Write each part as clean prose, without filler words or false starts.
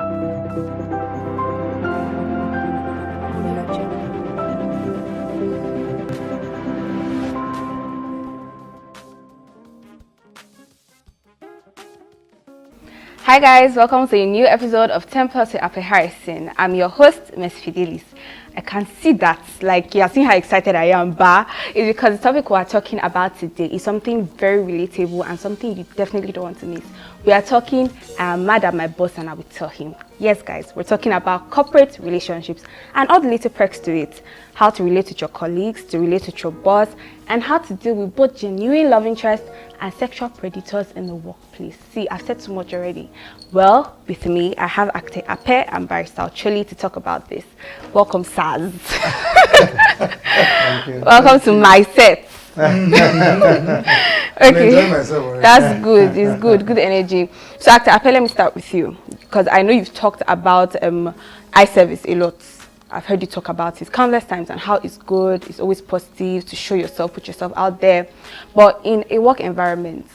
Hi guys, welcome to a new episode of Temple to Apeh. I'm your host, Miss Fidelis. I can see that, like, you're seeing how excited I am, but it's because the topic we're talking about today is something very relatable and something you definitely don't want to miss. We are talking, I'm mad at my boss and I will tell him. Yes guys, we're talking about corporate relationships and all the little perks to it. How to relate with your colleagues, to relate with your boss, and how to deal with both genuine love interest and sexual predators in the workplace. See, I've said too much already. Well, with me, I have actor Apeh and barrister Choli to talk about this. Welcome, Saz. Thank you. Welcome to my set. Okay, myself that's good. It's good. Good energy. So, actor Apeh, let me start with you because I know you've talked about eye service a lot. I've heard you talk about it countless times and how it's good, it's always positive to show yourself, put yourself out there. But in a work environment,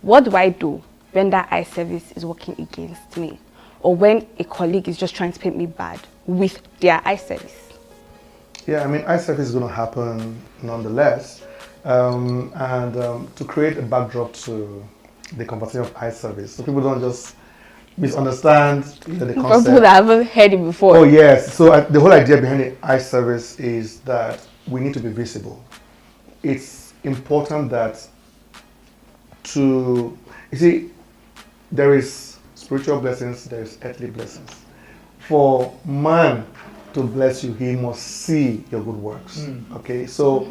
what do I do when that eye service is working against me? Or when a colleague is just trying to paint me bad with their eye service? Yeah, I mean, eye service is going to happen nonetheless. To create a backdrop to the conversation of eye service, so people don't just misunderstand the concept. For people that haven't heard it before. Oh yes, so the whole idea behind the eye service is that we need to be visible. It's important that you see, there is spiritual blessings, there is earthly blessings. For man to bless you, he must see your good works. Okay, so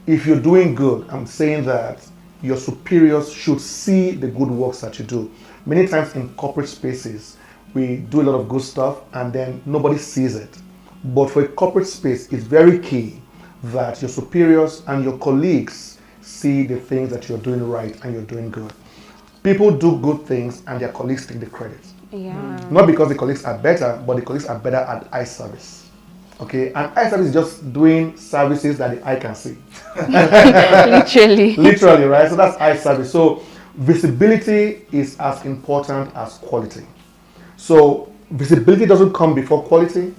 if you're doing good, I'm saying that your superiors should see the good works that you do. Many times in corporate spaces, we do a lot of good stuff and then nobody sees it. But for a corporate space, it's very key that your superiors and your colleagues see the things that you're doing right and you're doing good. People do good things and their colleagues take the credit. Yeah. Not because the colleagues are better, but the colleagues are better at eye service. Okay, and eye service is just doing services that the eye can see. Literally. Literally, right? So that's eye service. So visibility is as important as quality. So visibility doesn't come before quality.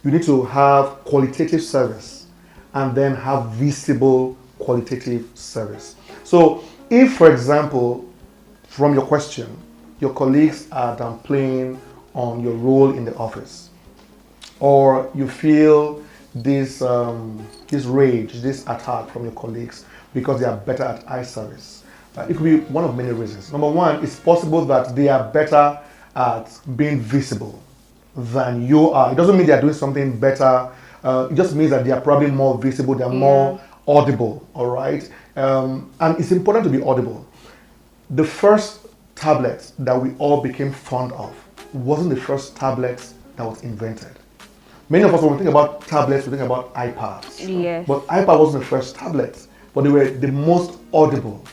You need to have qualitative service and then have visible qualitative service. So if, for example, from your question, your colleagues are downplaying on your role in the office, or you feel this rage, this attack from your colleagues because they are better at eye service, it could be one of many reasons. Number one, it's possible that they are better at being visible than you are. It doesn't mean they are doing something better. It just means that they are probably more visible, they are more audible, all right? And it's important to be audible. The first tablet that we all became fond of wasn't the first tablet that was invented. Many of us, when we think about tablets, we think about iPads. Yes. But iPad wasn't the first tablet, but they were the most audible.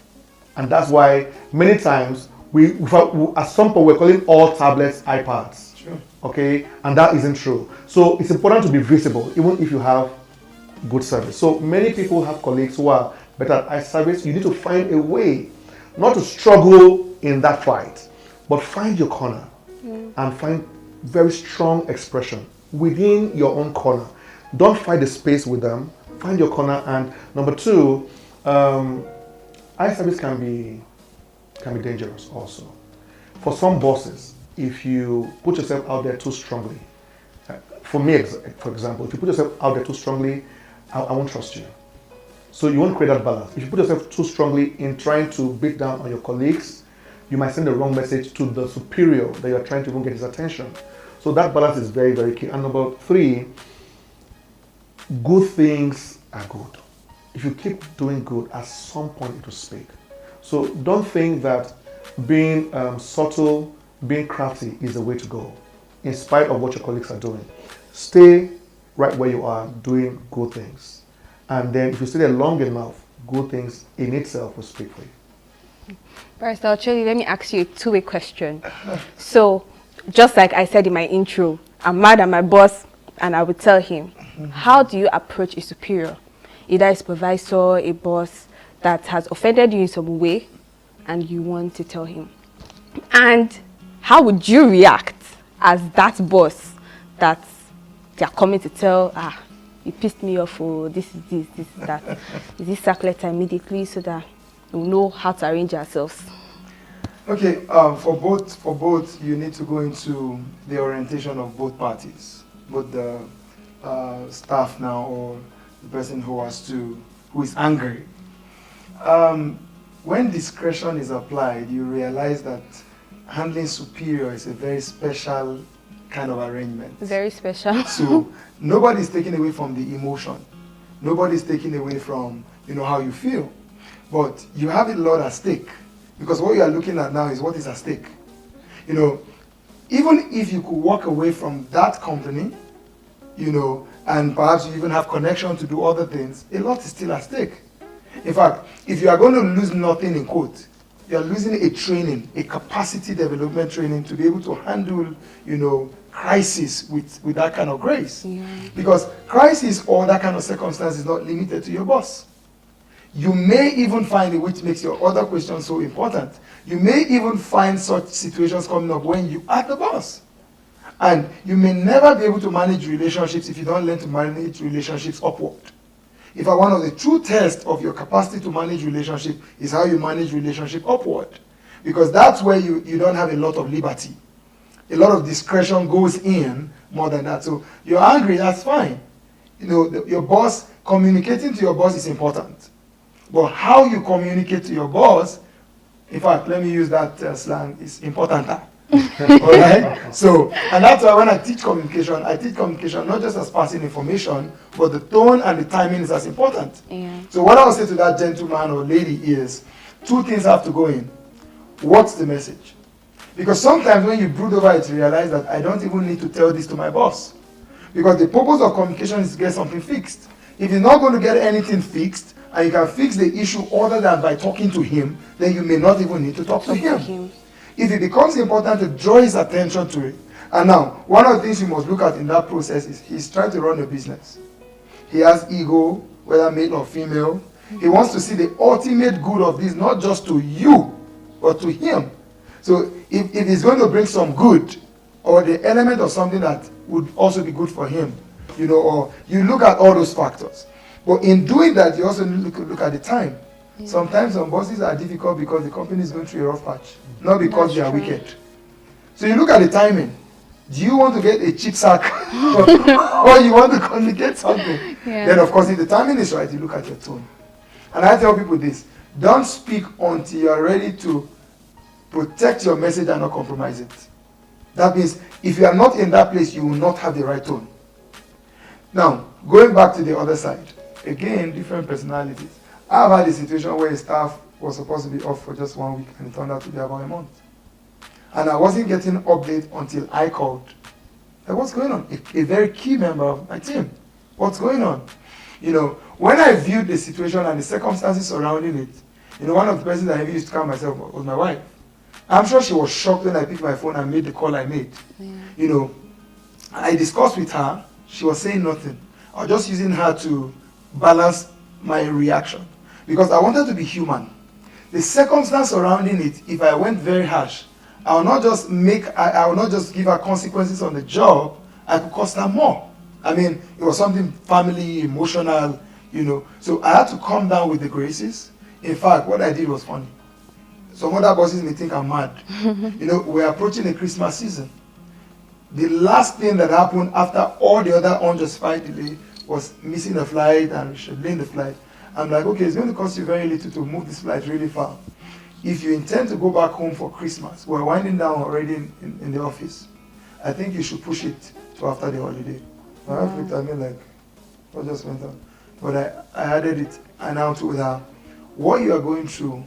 And that's why many times, at some point, we're calling all tablets iPads. Sure. Okay? And that isn't true. So it's important to be visible, even if you have good service. So many people have colleagues who are better at eye service. You need to find a way, not to struggle in that fight, but find your corner and find very strong expression within your own corner. Don't fight the space with them. Find your corner. And number two, eye service can be dangerous also. For some bosses, if you put yourself out there too strongly, for me, for example, if you put yourself out there too strongly, I won't trust you. So you won't create that balance. If you put yourself too strongly in trying to beat down on your colleagues, you might send the wrong message to the superior that you're trying to even get his attention. So that balance is very, very key. And number three, good things are good. If you keep doing good, at some point it will speak. So don't think that being subtle, being crafty is the way to go, in spite of what your colleagues are doing. Stay right where you are doing good things. And then if you stay there long enough, good things in itself will speak for you. Barrister Ocholi, let me ask you a two-way question. So, just like I said in my intro, I'm mad at my boss and I would tell him, how do you approach a superior, either a supervisor, a boss that has offended you in some way and you want to tell him? And how would you react as that boss that they are coming to tell, you pissed me off, or this is that. Is this sack letter immediately so that we'll know how to arrange ourselves? Okay, for both, you need to go into the orientation of both parties, both the staff now or the person who is angry. When discretion is applied, you realize that handling superior is a very special kind of arrangement. Very special. So nobody's taking away from the emotion. Nobody's taking away from how you feel. But you have a lot at stake. Because what you are looking at now is what is at stake. Even if you could walk away from that company, and perhaps you even have connection to do other things, a lot is still at stake. In fact, if you are going to lose nothing in quote, you are losing a training, a capacity development training to be able to handle, crisis with that kind of grace. Yeah. Because crisis or that kind of circumstance is not limited to your boss. You may even find it, which makes your other question so important. You may even find such situations coming up when you are the boss. And you may never be able to manage relationships if you don't learn to manage relationships upward. In fact, one of the true tests of your capacity to manage relationship is how you manage relationship upward. Because that's where you don't have a lot of liberty. A lot of discretion goes in more than that. So you're angry, that's fine. Your boss, communicating to your boss is important. But how you communicate to your boss, in fact, let me use that slang, is important. All right? So, and that's why when I teach communication not just as passing information, but the tone and the timing is as important. Yeah. So what I would say to that gentleman or lady is, two things have to go in. What's the message? Because sometimes when you brood over it, you realize that I don't even need to tell this to my boss. Because the purpose of communication is to get something fixed. If you're not going to get anything fixed, and you can fix the issue other than by talking to him, then you may not even need to talk to him. If it becomes important to draw his attention to it, and now, one of the things you must look at in that process is he's trying to run a business. He has ego, whether male or female. He wants to see the ultimate good of this, not just to you, but to him. So if it's going to bring some good, or the element of something that would also be good for him, or you look at all those factors. But in doing that, you also need to look at the time. Yeah. Sometimes some bosses are difficult because the company is going through a rough patch, not because they are wicked. So you look at the timing. Do you want to get a cheap sack or you want to communicate something? Yeah. Then, of course, if the timing is right, you look at your tone. And I tell people this, don't speak until you are ready to protect your message and not compromise it. That means if you are not in that place, you will not have the right tone. Now, going back to the other side, again, different personalities. I've had a situation where a staff was supposed to be off for just 1 week and it turned out to be about a month. And I wasn't getting update until I called. Like, what's going on? A very key member of my team. What's going on? When I viewed the situation and the circumstances surrounding it, one of the persons that I used to calm myself was my wife. I'm sure she was shocked when I picked my phone and made the call I made. Yeah. I discussed with her. She was saying nothing. I was just using her to balance my reaction because I wanted to be human. The circumstance surrounding it, if I went very harsh, I will not just give her consequences on the job, I could cost her more. I mean, it was something family, emotional, So I had to calm down with the graces. In fact, what I did was funny. Some other bosses may think I'm mad. We're approaching the Christmas season. The last thing that happened after all the other unjustified delay was missing a flight and rescheduling the flight. I'm like, okay, it's going to cost you very little to move this flight really far. If you intend to go back home for Christmas, we're winding down already in the office. I think you should push it to after the holiday. My wife looked at me like, what just went on? But I added it, and I told her, what you are going through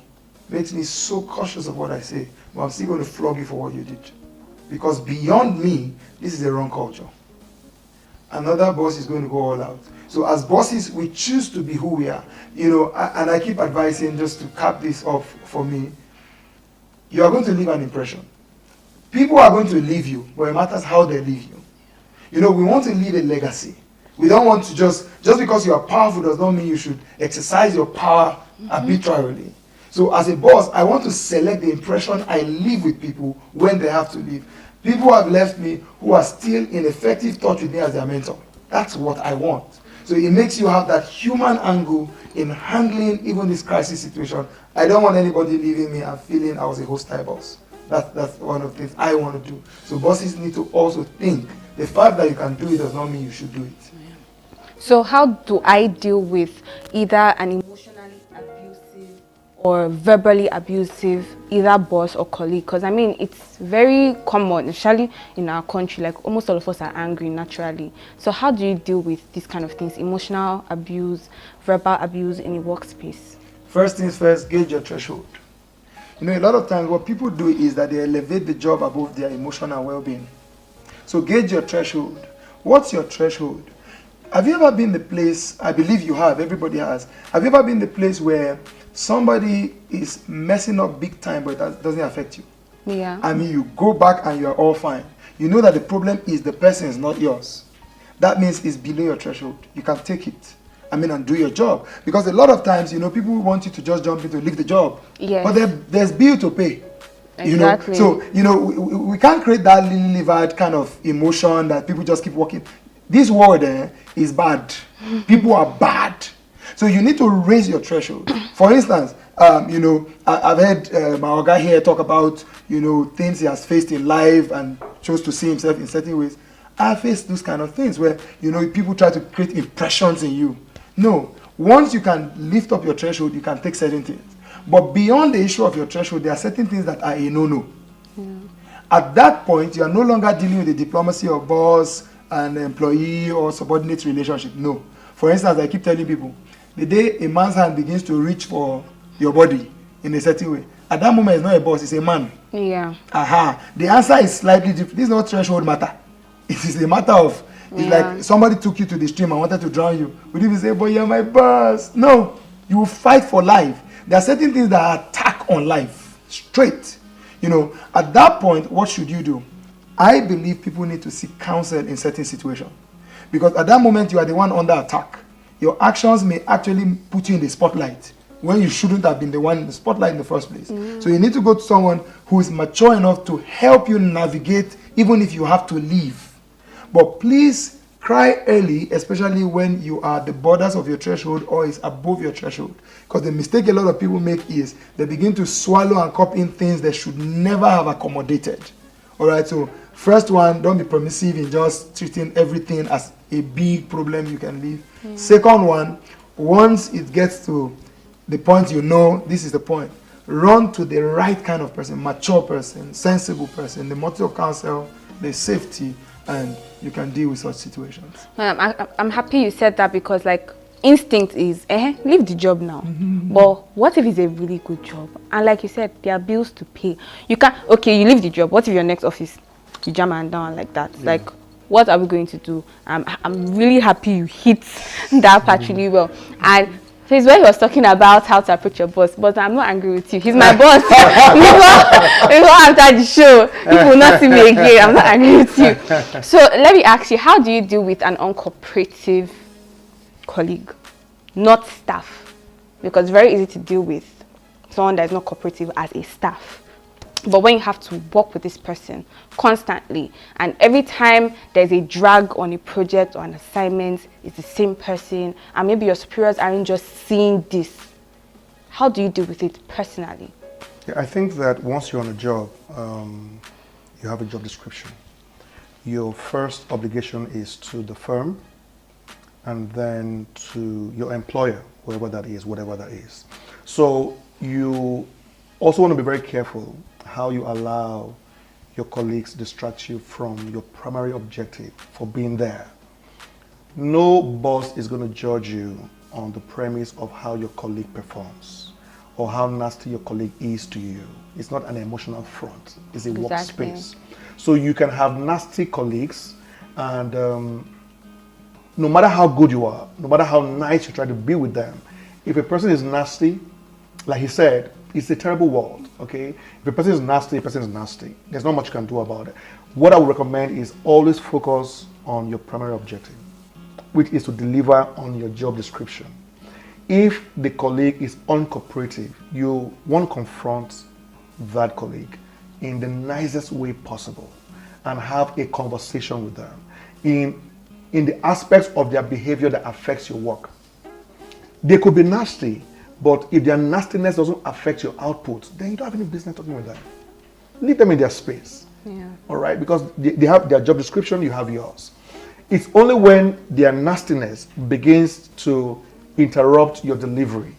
makes me so cautious of what I say, but I'm still going to flog you for what you did. Because beyond me, this is a wrong culture. Another boss is going to go all out. So as bosses, we choose to be who we are. And I keep advising, just to cap this off for me, you are going to leave an impression. People are going to leave you, but it matters how they leave you. We want to leave a legacy. We don't want to just because you are powerful does not mean you should exercise your power arbitrarily. So as a boss, I want to select the impression I leave with people when they have to leave. People have left me who are still in effective touch with me as their mentor. That's what I want. So it makes you have that human angle in handling even this crisis situation. I don't want anybody leaving me and feeling I was a hostile boss. That's one of the things I want to do. So bosses need to also think the fact that you can do it does not mean you should do it. So how do I deal with either an emotionally abusive or verbally abusive either boss or colleague? Because I mean, it's very common, especially in our country. Like almost all of us are angry naturally. So how do you deal with these kind of things? Emotional abuse, verbal abuse in a workspace? First things first, gauge your threshold. You know, a lot of times what people do is that they elevate the job above their emotional well-being. So gauge your threshold. What's your threshold? Have you ever been the place, I believe you have, everybody has. Have you ever been the place where somebody is messing up big time but that doesn't affect you? Yeah. I mean, you go back and you're all fine. You know that the problem is the person's, not yours. That means it's below your threshold. You can take it. I mean, and do your job. Because a lot of times, you know, people want you to just jump in to leave the job. Yes. But there's bill to pay. Exactly. You know? So, you know, we can't create that lily-livered kind of emotion that people just keep walking. This world is bad. People are bad. So you need to raise your threshold. For instance, you know, I've heard my guy here talk about, you know, things he has faced in life and chose to see himself in certain ways. I faced those kind of things where, you know, people try to create impressions in you. No. Once you can lift up your threshold, you can take certain things. But beyond the issue of your threshold, there are certain things that are a no-no. Yeah. At that point, you are no longer dealing with the diplomacy of boss and employee or subordinate relationship. No. For instance, I keep telling people, the day a man's hand begins to reach for your body in a certain way, at that moment it's not a boss, it's a man. Yeah. Aha. The answer is slightly different. This is not threshold matter. It is a matter of, it's like somebody took you to the stream and wanted to drown you. Would you say, but you're my boss? No. You will fight for life. There are certain things that are attack on life. Straight. You know, at that point, what should you do? I believe people need to seek counsel in certain situations. Because at that moment, you are the one under attack. Your actions may actually put you in the spotlight when you shouldn't have been the one in the spotlight in the first place. So you need to go to someone who is mature enough to help you navigate, even if you have to leave. But please cry early, especially when you are the borders of your threshold or is above your threshold. Because the mistake a lot of people make is they begin to swallow and cup in things they should never have accommodated. All right, so first one, don't be permissive in just treating everything as a big problem you can leave. Second one, once it gets to the point you know, this is the point, run to the right kind of person, mature person, sensible person, the motive of counsel, the safety, and you can deal with such situations. I'm happy you said that because like instinct is, leave the job now. But what if it's a really good job? And like you said, there are bills to pay. You can't, okay, you leave the job. What if your next office, you jam and down like that? Yeah. Like, what are we going to do? I'm really happy you hit that part really well. And he's where he was talking about how to approach your boss, but I'm not angry with you. He's my boss. before after the show, he will not see me again. I'm not angry with you. So let me ask you, how do you deal with an uncooperative colleague, not staff? Because it's very easy to deal with someone that is not cooperative as a staff. But when you have to work with this person constantly, and every time there's a drag on a project or an assignment, it's the same person, and maybe your superiors aren't just seeing this, how do you deal with it personally? Yeah, I think that once you're on a job, you have a job description. Your first obligation is to the firm, and then to your employer, whoever that is, whatever that is. So you also want to be very careful how you allow your colleagues distract you from your primary objective for being there. No boss is going to judge you on the premise of how your colleague performs or how nasty your colleague is to you. It's not an emotional front, it's a workspace. So you can have nasty colleagues, and no matter how good you are, no matter how nice you try to be with them, if a person is nasty, like he said, it's a terrible world, okay? If a person is nasty, a person is nasty. There's not much you can do about it. What I would recommend is always focus on your primary objective, which is to deliver on your job description. If the colleague is uncooperative, you want to confront that colleague in the nicest way possible and have a conversation with them in the aspects of their behavior that affects your work. They could be nasty, but if their nastiness doesn't affect your output, then you don't have any business talking with them. Leave them in their space. Yeah. All right? Because they have their job description, you have yours. It's only when their nastiness begins to interrupt your delivery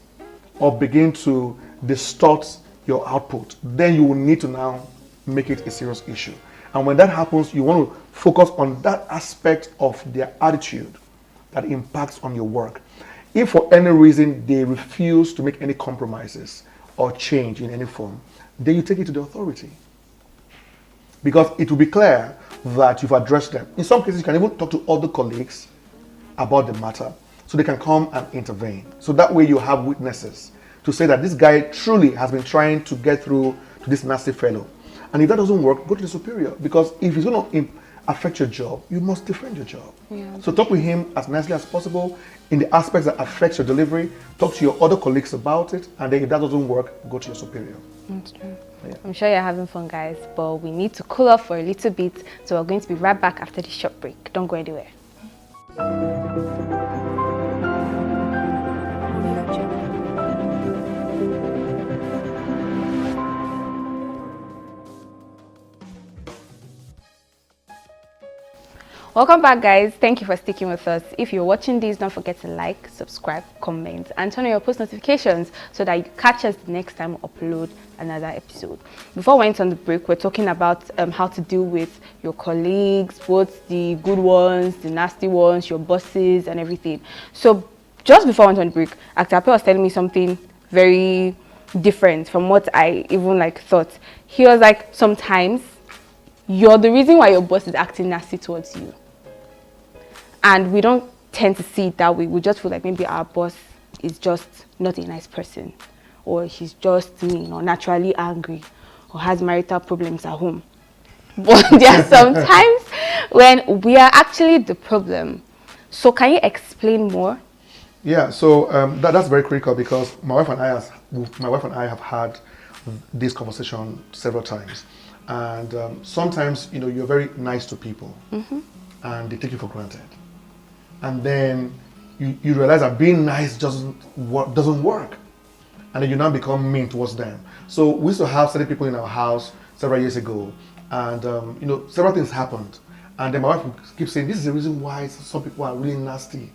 or begin to distort your output, then you will need to now make it a serious issue. And when that happens, you want to focus on that aspect of their attitude that impacts on your work. If for any reason they refuse to make any compromises or change in any form, then you take it to the authority. Because it will be clear that you've addressed them. In some cases, you can even talk to other colleagues about the matter so they can come and intervene. So that way you have witnesses to say that this guy truly has been trying to get through to this nasty fellow. And if that doesn't work, go to the superior. Because if it's going to affect your job, you must defend your job. Yeah. So talk with him as nicely as possible in the aspects that affect your delivery. Talk to your other colleagues about it. And then if that doesn't work, go to your superior. That's true. Yeah. I'm sure you're having fun, guys, but we need to cool off for a little bit. So we're going to be right back after this short break. Don't go anywhere. Welcome back, guys. Thank you for sticking with us. If you're watching this, don't forget to like, subscribe, comment, and turn on your post notifications so that you catch us the next time we upload another episode. Before we went on the break, we're talking about how to deal with your colleagues, both the good ones, the nasty ones, your bosses, and everything. So just before I went on the break, Apeh was telling me something very different from what I even thought. He was like, sometimes you're the reason why your boss is acting nasty towards you. And we don't tend to see it that way. We just feel like maybe our boss is just not a nice person, or he's just mean, or naturally angry, or has marital problems at home. But there are some times when we are actually the problem. So can you explain more? Yeah, so that's very critical because my wife and I have had this conversation several times. And sometimes, you're very nice to people, and they take you for granted. And then you realize that being nice doesn't work. And then you now become mean towards them. So we used to have certain people in our house several years ago, and several things happened. And then my wife keeps saying, this is the reason why some people are really nasty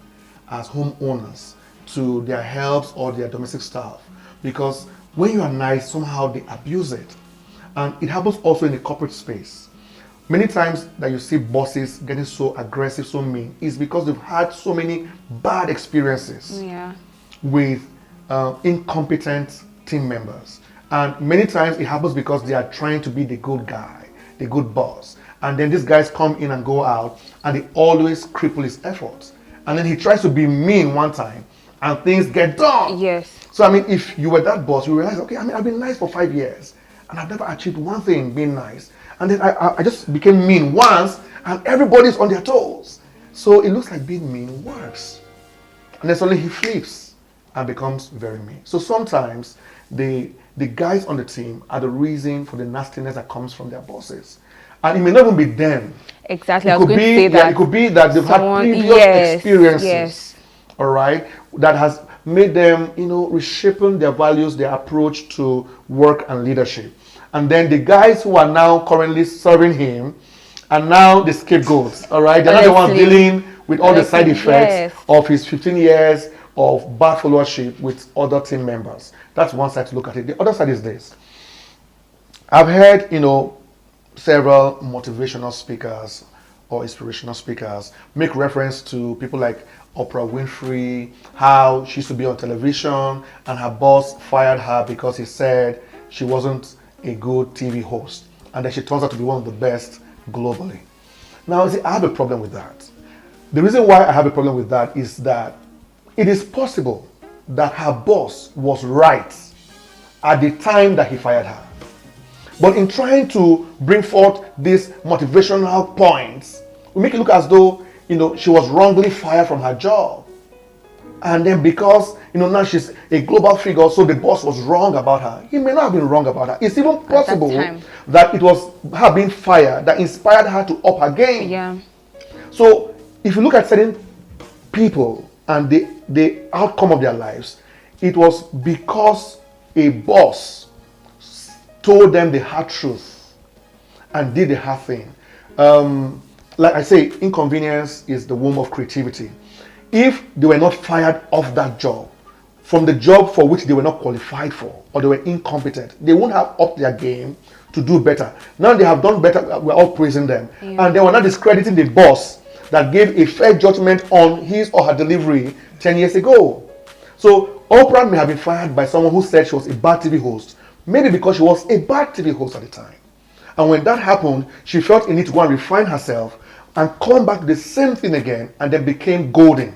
as homeowners to their helps or their domestic staff. Because when you are nice, somehow they abuse it. And it happens also in the corporate space. Many times that you see bosses getting so aggressive, so mean, is because they've had so many bad experiences with incompetent team members. And many times it happens because they are trying to be the good guy, the good boss. And then these guys come in and go out, and they always cripple his efforts. And then he tries to be mean one time, and things get done. Yes. So, if you were that boss, you realize, okay, I've been nice for 5 years, and I've never achieved one thing, being nice. And then I just became mean once, and everybody's on their toes. So it looks like being mean works. And then suddenly he flips and becomes very mean. So sometimes the guys on the team are the reason for the nastiness that comes from their bosses. And it may not even be them. Exactly, I was going to say that. It could be that they've had previous experiences, all right, that has made them, reshaping their values, their approach to work and leadership. And then the guys who are now currently serving him are now the scapegoats, all right? They're not the ones dealing with all the side effects of his 15 years of bad followership with other team members. That's one side to look at it. The other side is this. I've heard, several motivational speakers or inspirational speakers make reference to people like Oprah Winfrey, how she used to be on television and her boss fired her because he said she wasn't a good TV host, and then she turns out to be one of the best globally. Now, see, I have a problem with that. The reason why I have a problem with that is that it is possible that her boss was right at the time that he fired her. But in trying to bring forth these motivational points, we make it look as though, she was wrongly fired from her job. And then because, now she's a global figure, so the boss was wrong about her. He may not have been wrong about her. It's even possible that it was her being fired that inspired her to up her game. Yeah. So if you look at certain people and the outcome of their lives, it was because a boss told them the hard truth and did the hard thing. Like I say, inconvenience is the womb of creativity. If they were not fired off that job, from the job for which they were not qualified for, or they were incompetent, they wouldn't have upped their game to do better. Now they have done better, we're all praising them. Yeah. And they were not discrediting the boss that gave a fair judgment on his or her delivery 10 years ago. So Oprah may have been fired by someone who said she was a bad TV host, maybe because she was a bad TV host at the time. And when that happened, she felt a need to go and refine herself and come back to the same thing again, and then became golden.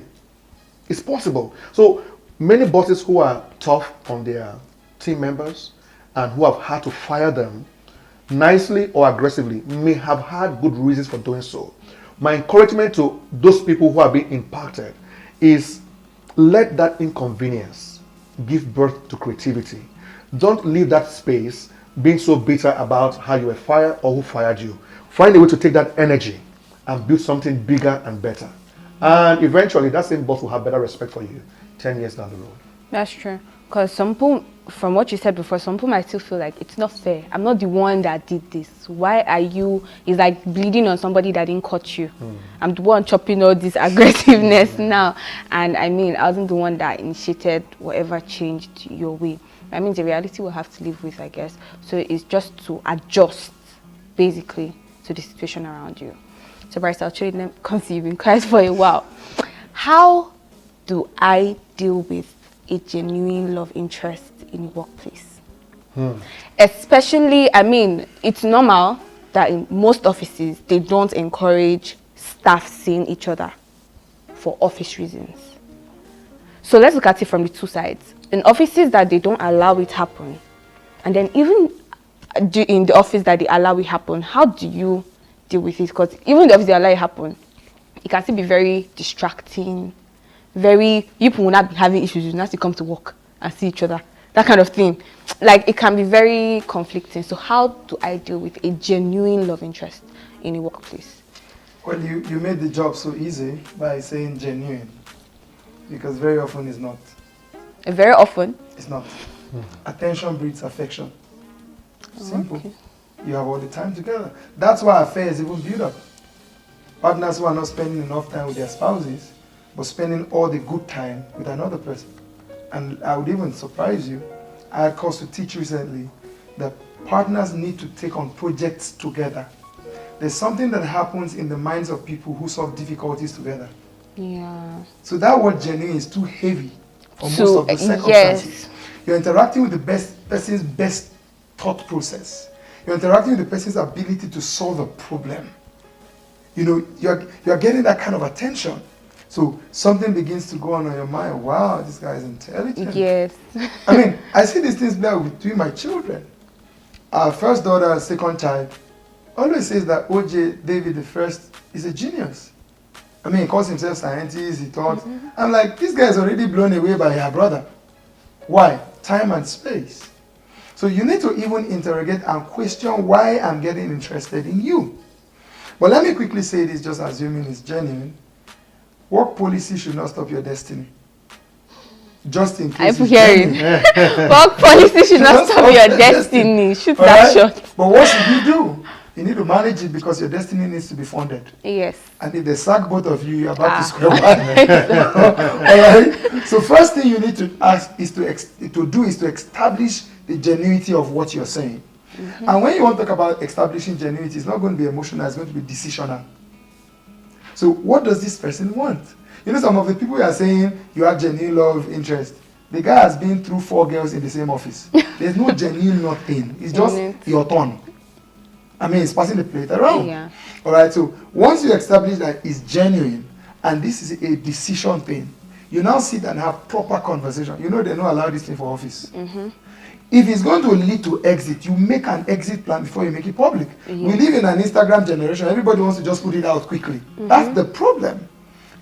It's possible. So many bosses who are tough on their team members and who have had to fire them nicely or aggressively may have had good reasons for doing so. My encouragement to those people who are being impacted is let that inconvenience give birth to creativity. Don't leave that space being so bitter about how you were fired or who fired you. Find a way to take that energy and build something bigger and better. And eventually, that same boss will have better respect for you 10 years down the road. That's true. Because some people, from what you said before, some people might still feel like it's not fair. I'm not the one that did this. Why are you? It's like bleeding on somebody that didn't cut you. I'm the one chopping all this aggressiveness now. And I mean, I wasn't the one that initiated whatever changed your way. I mean, the reality we'll have to live with, I guess. So it's just to adjust, basically, to the situation around you. So Bryce, I'll trade them because you've been quiet for a while. How do I deal with a genuine love interest in the workplace? Especially, I mean, it's normal that in most offices, they don't encourage staff seeing each other for office reasons. So let's look at it from the two sides. In offices that they don't allow it happen, and then even in the office that they allow it happen, how do you deal with it? Because even the office they allow it happen, it can still be very distracting. You people will not be having issues. You have to come to work and see each other. That kind of thing. Like, it can be very conflicting. So how do I deal with a genuine love interest in a workplace? Well, you made the job so easy by saying genuine, because very often it's not. Very often? It's not. Attention breeds affection. Simple. Okay. You have all the time together. That's why affairs even build up. Partners who are not spending enough time with their spouses, but spending all the good time with another person. And I would even surprise you, I had course to teach recently that partners need to take on projects together. There's something that happens in the minds of people who solve difficulties together. Yeah. So that word genuine is too heavy for most of the circumstances. Yes. You're interacting with the person's best thought process. You're interacting with the person's ability to solve a problem. You're getting that kind of attention. So something begins to go on your mind. Wow, this guy is intelligent. Yes. I mean, I see these things play between my children. Our first daughter, second child, always says that OJ David the first is a genius. I mean, he calls himself scientist, he thought. I'm like, this guy is already blown away by her brother. Why? Time and space. So you need to even interrogate and question why I'm getting interested in you. But let me quickly say this, just assuming it's genuine. Work policy should not stop your destiny. Just in case. I'm hearing. Work policy should not stop your destiny. Shoot that shot. But what should you do? You need to manage it because your destiny needs to be funded. Yes. And if they sack both of you, you're about to square one. Alright? So first thing you need to ask is to establish the genuinity of what you're saying. And when you want to talk about establishing genuinity, it's not going to be emotional, it's going to be decisional. So what does this person want? Some of the people you are saying you have genuine love interest. The guy has been through 4 girls in the same office. There's no genuine nothing. It's just your turn. I mean, it's passing the plate around. Yeah. All right, so once you establish that it's genuine and this is a decision thing, you now sit and have proper conversation. They don't allow this thing for office. If it's going to lead to exit, you make an exit plan before you make it public. We live in an Instagram generation. Everybody wants to just put it out quickly. That's the problem.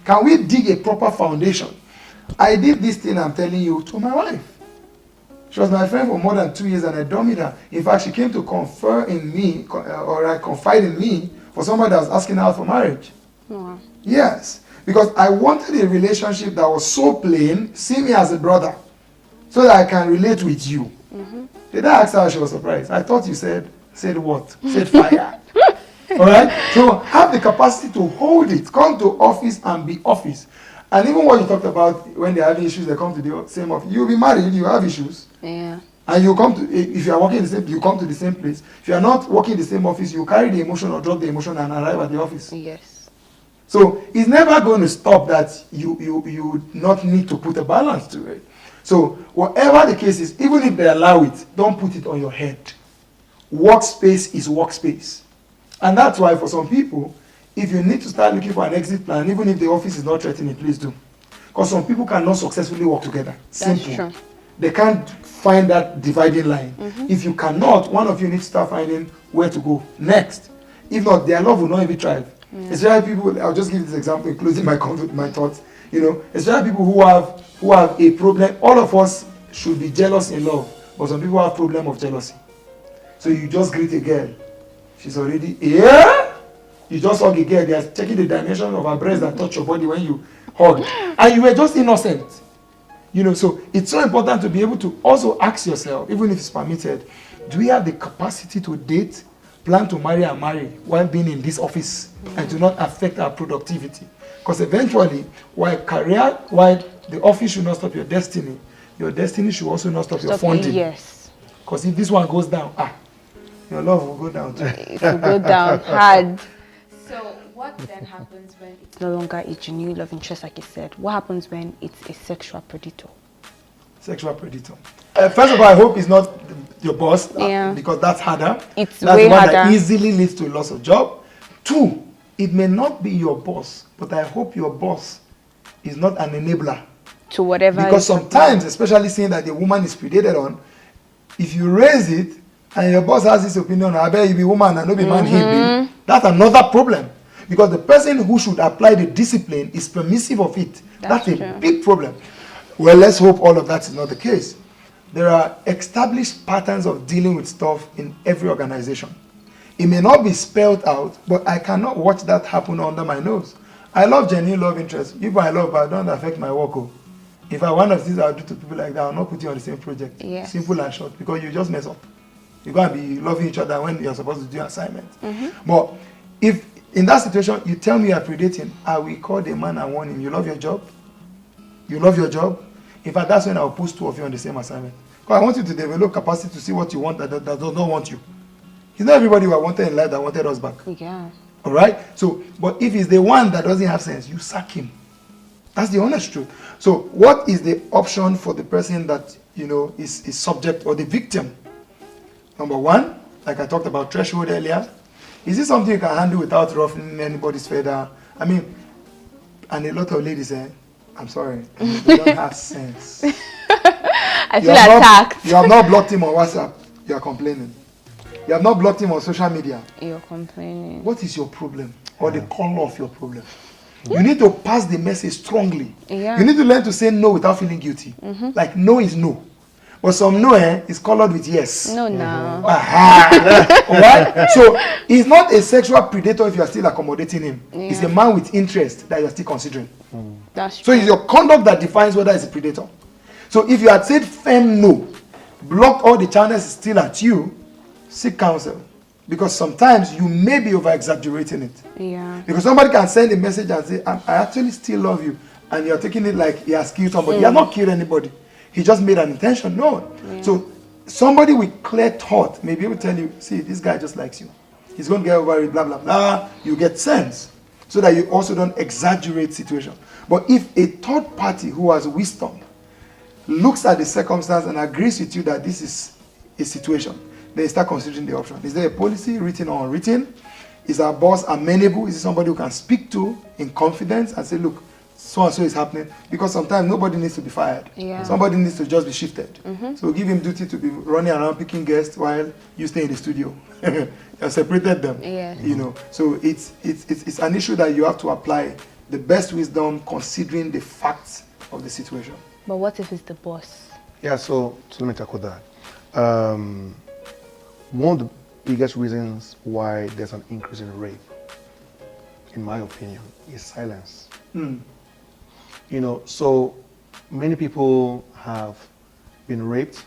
Can we dig a proper foundation? I did this thing I'm telling you to my wife. She was my friend for more than 2 years and I dummied her. In fact, she came to confer in me, or confide in me for somebody that was asking her out for marriage. Wow. Yes, because I wanted a relationship that was so plain, see me as a brother, so that I can relate with you. Did I ask her? She was surprised. I thought you said what? Said fire. All right? So have the capacity to hold it. Come to office and be office. And even what you talked about, when they're having issues, they come to the same office. You'll be married, you have issues. Yeah. And you come to, if you are working in the same, you come to the same place. If you are not working in the same office, you carry the emotion or drop the emotion and arrive at the office. Yes. So it's never going to stop that you not need to put a balance to it. So whatever the case is, even if they allow it, don't put it on your head. Workspace is workspace. And that's why for some people, if you need to start looking for an exit plan, even if the office is not threatening, please do. Because some people cannot successfully work together. Simple. That's true. They can't find that dividing line. If you cannot, one of you needs to start finding where to go next. If not, their love will not even thrive. Especially people, I'll just give this example, closing my thoughts. You know, especially people who have a problem. All of us should be jealous in love, but some people have problem of jealousy. So you just greet a girl, she's already here. You just hug a girl, they are checking the dimension of her breast that touch your body when you hug, and you were just innocent. You know, so it's so important to be able to also ask yourself, even if it's permitted, do we have the capacity to date, plan to marry and marry while being in this office and to not affect our productivity? Because eventually, while the office should not stop your destiny should also not stop your funding. Yes. Because if this one goes down, your love will go down too. It will go down hard. So what then happens when it's no longer a genuine love interest, like you said? What happens when it's a sexual predator? Sexual predator. First of all, I hope it's not your boss, because that's harder. It's that's way the one harder. that easily leads to a loss of job. 2, it may not be your boss, but I hope your boss is not an enabler. To whatever. Because sometimes, especially seeing that the woman is predated on, if you raise it and your boss has this opinion, I bet you be woman and no be man, he be, that's another problem. Because the person who should apply the discipline is permissive of it. That's a big problem. Well, let's hope all of that is not the case. There are established patterns of dealing with stuff in every organization. It may not be spelled out, but I cannot watch that happen under my nose. I love genuine love interest. People I love, but don't affect my work. If I one of these I'll do to people like that, I'll not put you on the same project. Yes. Simple and short, because you just mess up. You're going to be loving each other when you're supposed to do assignments. But if in that situation you tell me you're predating, I will call the man and warn him, you love your job? You love your job? In fact, that's when I'll put 2 of you on the same assignment. Because I want you to develop capacity to see what you want that does not want you. It's not everybody who I wanted in life that wanted us back. Yeah. All right? So, but if it's the one that doesn't have sense, you sack him. That's the honest truth. So, what is the option for the person that, is subject or the victim? Number 1, like I talked about threshold earlier, is this something you can handle without ruffling anybody's feather? I mean, and a lot of ladies say, I'm sorry, they don't have sense. I feel attacked. You have not blocked him on WhatsApp, you are complaining. You have not blocked him on social media. You're complaining. What is your problem? Or the color of your problem? You need to pass the message strongly. Yeah. You need to learn to say no without feeling guilty. Like no is no. But some no is colored with yes. No, no. Alright? So he's not a sexual predator if you are still accommodating him. Yeah. He's a man with interest that you are still considering. That's So true. it's your conduct that defines whether it's a predator. So if you had said firm no, blocked all the channels still at you, seek counsel. Because sometimes you may be over-exaggerating it. Yeah. Because somebody can send a message and say, I actually still love you. And you're taking it like he has killed somebody. He has not killed anybody. He just made an intention known. Yeah. So somebody with clear thought may be able to tell you, see, this guy just likes you. He's going to get over it, blah, blah, blah. You get sense. So that you also don't exaggerate situation. But if a third party who has wisdom looks at the circumstance and agrees with you that this is a situation, they start considering the option. Is there a policy, written or unwritten? Is our boss amenable? Is it somebody who can speak to in confidence and say, look, so and so is happening? Because sometimes nobody needs to be fired. Yeah. Somebody needs to just be shifted. So give him duty to be running around picking guests while you stay in the studio. You have separated them. Yes. So it's an issue that you have to apply the best wisdom considering the facts of the situation. But what if it's the boss? Yeah, so let me tackle that. One of the biggest reasons why there's an increase in rape, in my opinion, is silence. So many people have been raped,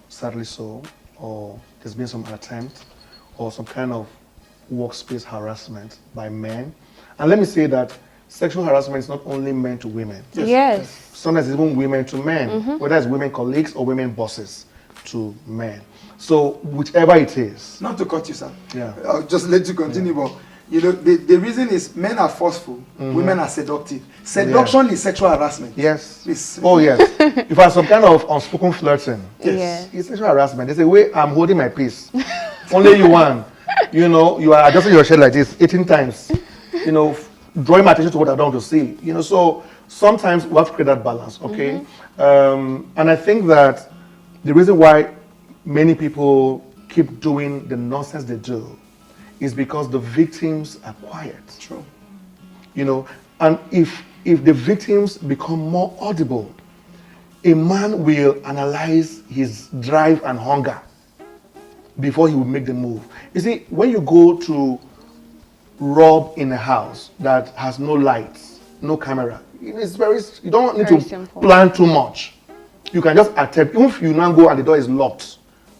sadly so, or there's been some attempt or some kind of workspace harassment by men. And let me say that sexual harassment is not only men to women. Yes. Sometimes it's even women to men, whether it's women colleagues or women bosses to men. So whichever it is. Not to cut you, sir. Yeah. I'll just let you continue, but the reason is men are forceful, women are seductive. Seduction is sexual harassment. Yes. Please. Oh, yes. If I have some kind of unspoken flirting, Yes. it's sexual harassment. There's a way I'm holding my peace. Only you want. You are adjusting your shirt like this 18 times. Drawing my attention to what I don't want to see. So sometimes we have to create that balance, okay? And I think that the reason why many people keep doing the nonsense they do is because the victims are quiet. True. And if the victims become more audible, a man will analyze his drive and hunger before he will make the move. You see, when you go to rob in a house that has no lights, no camera, you don't need Very to simple. plan too much. You can just attempt. Even if you now go and the door is locked,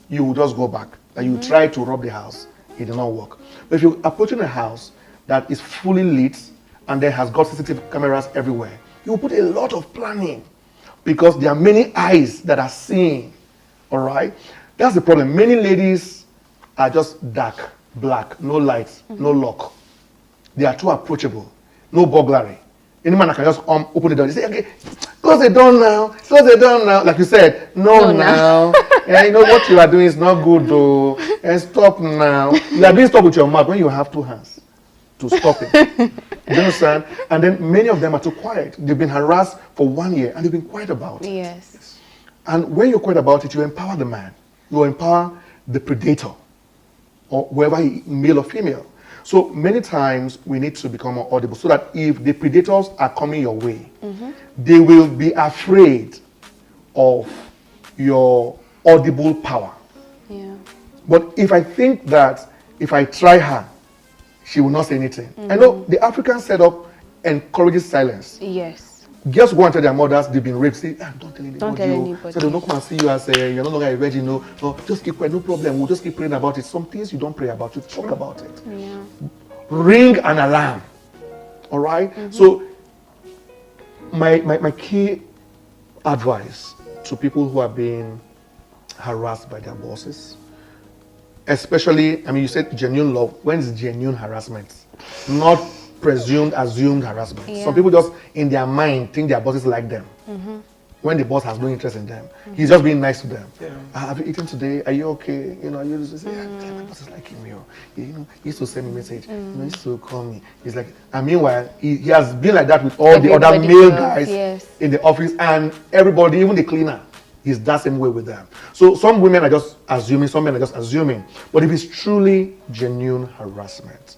you will just go back. And you try to rob the house, it did not work. But if you're approaching a house that is fully lit and then has got CCTV cameras everywhere, you will put a lot of planning because there are many eyes that are seeing. All right? That's the problem. Many ladies are just dark, black, no lights, no lock. They are too approachable, no burglary. Any man that can just open the door. They say, okay, close the door now, close the door now. Like you said, no now. And what you are doing is not good though. And stop now. You are doing stuff with your mouth when you have two hands to stop it. You understand? And then many of them are too quiet. They've been harassed for 1 year and they've been quiet about it. Yes. And when you're quiet about it, you empower the man. You empower the predator, or whoever, male or female. So many times we need to become more audible so that if the predators are coming your way, they will be afraid of your audible power. Yeah. But if I think that if I try her, she will not say anything. I know the African setup encourages silence. Yes. Girls go and tell their mothers they've been raped. Say, don't tell anybody. Don't tell anybody. So they'll not come and see you as you're no longer a virgin. No, just keep quiet, no problem. We'll just keep praying about it. Some things you don't pray about, you talk about it. Yeah. Ring an alarm. All right? So my key advice to people who are being harassed by their bosses, especially, you said genuine love. When is genuine harassment? Not presumed, assumed harassment. Yeah. Some people just in their mind think their bosses like them. When the boss has no interest in them. He's just being nice to them. Yeah. Have you eaten today? Are you okay? Are you just say, my boss is liking me. He used to send me a message. He used to call me. He's like, and meanwhile, he has been like that with all the other male guys in the office and everybody, even the cleaner. He's that same way with them. So some women are just assuming, some men are just assuming. But if it's truly genuine harassment,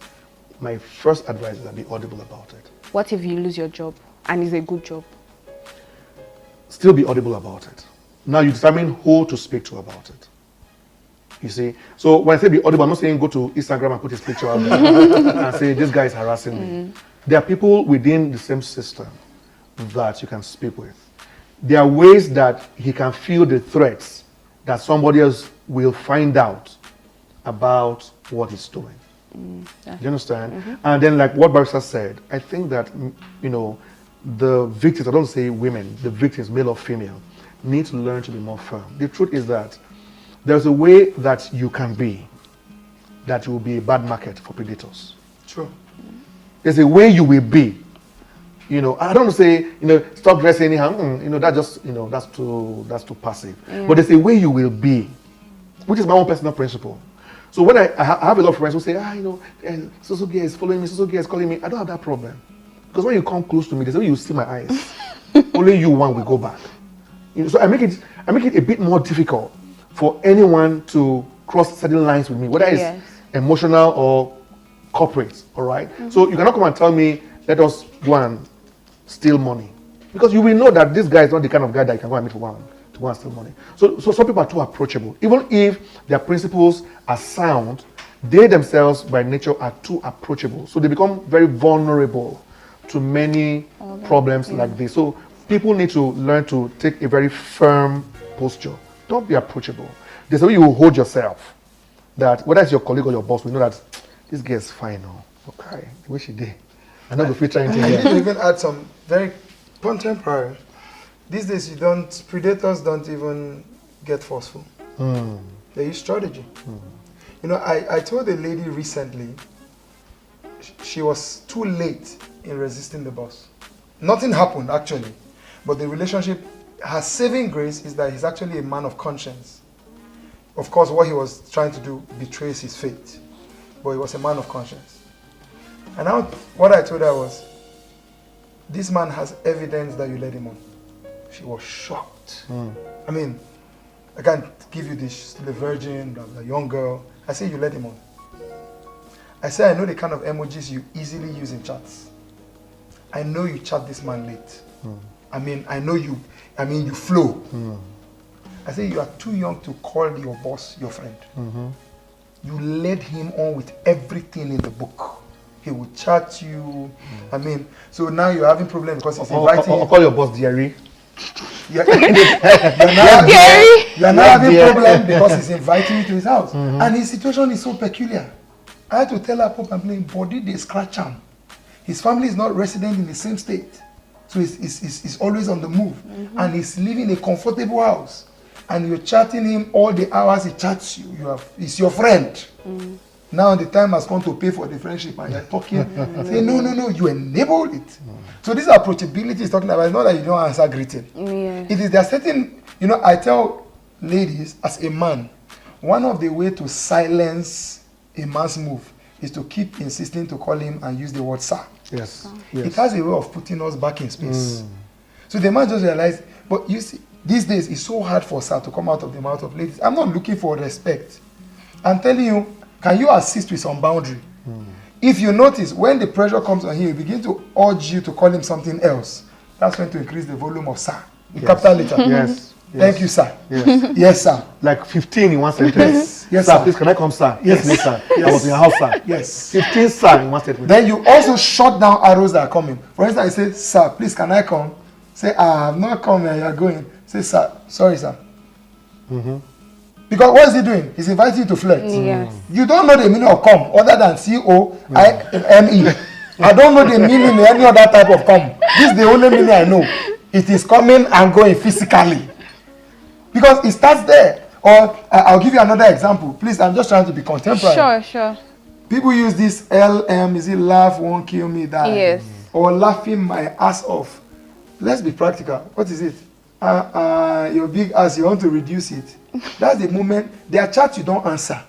my first advice is that be audible about it. What if you lose your job and it's a good job? Still be audible about it. Now you determine who to speak to about it. You see? So when I say be audible, I'm not saying go to Instagram and put his picture out there and say this guy is harassing me. There are people within the same system that you can speak with. There are ways that he can feel the threats that somebody else will find out about what he's doing. Do you understand? And then like what Barrister said, I think that, the victims, I don't say women, the victims, male or female, need to learn to be more firm. The truth is that there's a way that you can be that will be a bad market for predators. True. There's a way you will be. I don't say, stop dressing anyhow. That's too passive. Yeah. But there's a way you will be, which is my own personal principle. So when I have a lot of friends who say, so girl is following me, so girl is calling me, I don't have that problem. Because when you come close to me, there's a way you see my eyes. Only you one will go back. So I make it a bit more difficult for anyone to cross certain lines with me, whether it's emotional or corporate, all right? So you cannot come and tell me, let us go and steal money. Because you will know that this guy is not the kind of guy that you can go and meet for to go and steal money. So some people are too approachable. Even if their principles are sound, they themselves by nature are too approachable. So they become very vulnerable to many problems like this. So people need to learn to take a very firm posture. Don't be approachable. There's a way you will hold yourself that whether it's your colleague or your boss, we know that this girl is fine now. Okay, the way she did. I'm not going to trying to I need to even add some very contemporary. These days, predators don't even get forceful. They use strategy. You know, I told a lady recently, she was too late in resisting the boss. Nothing happened, actually. But the relationship, her saving grace is that he's actually a man of conscience. Of course, what he was trying to do betrays his faith. But he was a man of conscience. And now, what I told her was, this man has evidence that you led him on. She was shocked. I mean, I can't give you this, she's still a virgin, blah, blah, young girl. I say you led him on. I say I know the kind of emojis you easily use in chats. I know you chat this man late. I mean, I know you flow. I say you are too young to call your boss your friend. You led him on with everything in the book. He would chat you. I mean, so now you're having problems because he's inviting you. Or call your boss Jerry. You're now having problem because he's inviting you to his house. And his situation is so peculiar. I had to tell her, Pop, I'm playing body, they scratch him. His family is not resident in the same state. So he's always on the move. And he's living in a comfortable house. And you're chatting him all the hours he chats you. He's your friend. Now the time has come to pay for the friendship and you're talking. Say, no, you enabled it. So this approachability is talking about, it's not that you don't answer greeting. It is there certain, you know, I tell ladies, as a man, one of the way to silence a man's move is to keep insisting to call him and use the word sir. Yes. It has a way of putting us back in space. So the man just realized, but you see, these days it's so hard for sir to come out of the mouth of ladies. I'm not looking for respect. I'm telling you, can you assist with some boundary? If you notice, when the pressure comes on him, he begin to urge you to call him something else. That's when to increase the volume of sir. The capital letter. Yes. Thank you, sir. Yes. Yes, sir. Like 15 in one sentence. Yes, sir. sir. Please, can I come, sir? Yes. Yes, sir. Yes. I was in your house, sir. Yes. 15 sir in one sentence. Then you also shut down arrows that are coming. For instance, I say, sir, please, can I come? Say, I'm not coming, you're going. Say, sir, sorry, sir. Because what is he doing? He's inviting you to flirt. You don't know the meaning of come other than C-O-I-M-E. I don't know the meaning of any other type of come. This is the only meaning I know. It is coming and going physically. Because it starts there. Or I'll give you another example. Please, I'm just trying to be contemporary. Sure. People use this LM, is it laugh won't kill me, die? Yes. Or laughing my ass off. Let's be practical. What is it? Your big ass, you want to reduce it. That's the moment. Their chat you don't answer.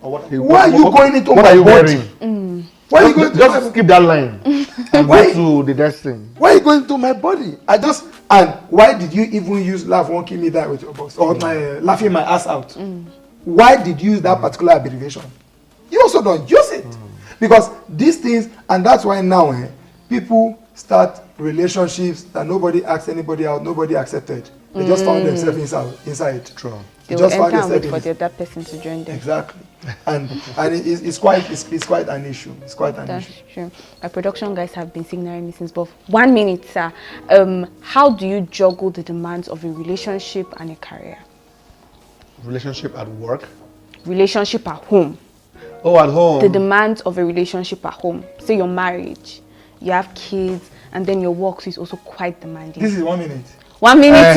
Why are you going into my body? Why are you going to just skip that line and go to the next thing. Why are you going to my body? And why did you even use laugh won't kill me die with your boss? Or my laughing my ass out? Why did you use that particular abbreviation? You also don't use it. Because these things, and that's why now people start relationships that nobody asked anybody out, nobody accepted. They just found themselves inside. True. They will enter and wait for the other person to join them. Exactly. And it's quite an issue. It's quite an issue. That's true. Our production guys have been signaling me since both 1 minute, sir. How do you juggle the demands of a relationship and a career? Relationship at work? Relationship at home. Oh, at home. The demands of a relationship at home. Say your marriage, you have kids, and then your work is also quite demanding. This is 1 minute. 1 minute, 1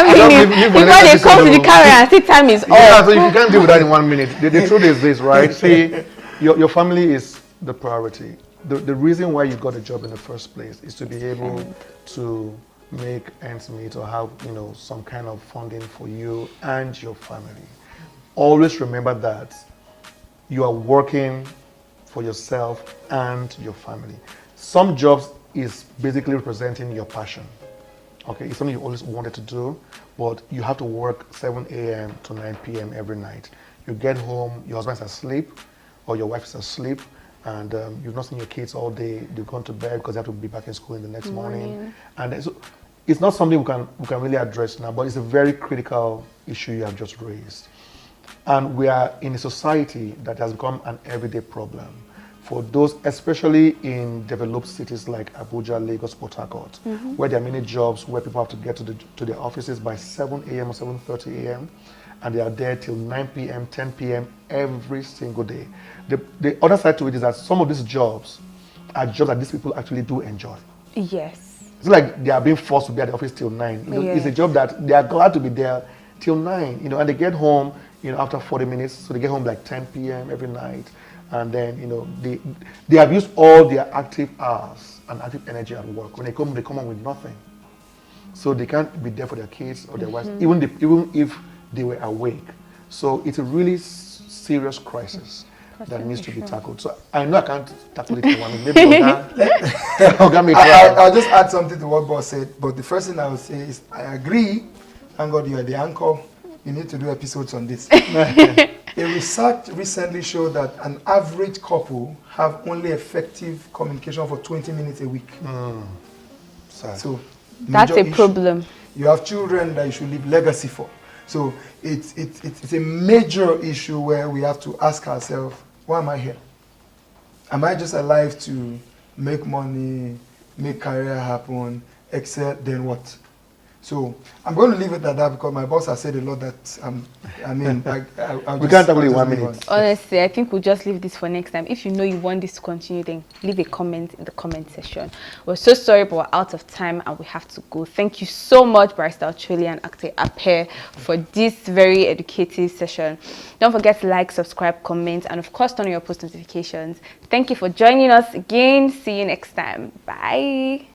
minute. Before they come to the camera and say time is up. So you can't deal with that in 1 minute. The truth is this, right? See, your family is the priority. The reason why you got a job in the first place is to be able to make ends meet or have, some kind of funding for you and your family. Always remember that you are working for yourself and your family. Some jobs is basically representing your passion. Okay, it's something you always wanted to do, but you have to work 7 a.m. to 9 p.m. every night. You get home, your husband's asleep, or your wife is asleep, and you've not seen your kids all day, they've gone to bed because they have to be back in school in the next morning. And so it's not something we can really address now, but it's a very critical issue you have just raised. And we are in a society that has become an everyday problem for those, especially in developed cities like Abuja, Lagos, Port Harcourt, where there are many jobs where people have to get to their offices by 7 a.m. or 7:30 a.m. and they are there till 9 p.m., 10 p.m. every single day. The other side to it is that some of these jobs are jobs that these people actually do enjoy. Yes. It's like they are being forced to be at the office till 9. It's a job that they are glad to be there till 9, and they get home, after 40 minutes, so they get home like 10 p.m. every night. And then, they have used all their active hours and active energy at work. When they come home with nothing. So they can't be there for their kids or their wives, even if they were awake. So it's a really serious crisis that needs to be tackled. So I know I can't tackle it in 1 minute. Maybe I'll just add something to what boss said. But the first thing I would say is I agree. Thank God you are the anchor. You need to do episodes on this. A research recently showed that an average couple have only effective communication for 20 minutes a week. So that's a problem. You have children that you should leave legacy for. So it's a major issue where we have to ask ourselves, why am I here? Am I just alive to make money, make career happen, except then what? So I'm going to leave it at that because my boss has said a lot that we can't tackle it in 1 minute. Honestly, I think we'll just leave this for next time. If you know you want this to continue, then leave a comment in the comment section. We're so sorry, but we're out of time and we have to go. Thank you so much, Barrister Ocholi and Actor Apeh, for this very educative session. Don't forget to like, subscribe, comment, and of course turn on your post notifications. Thank you for joining us again. See you next time. Bye.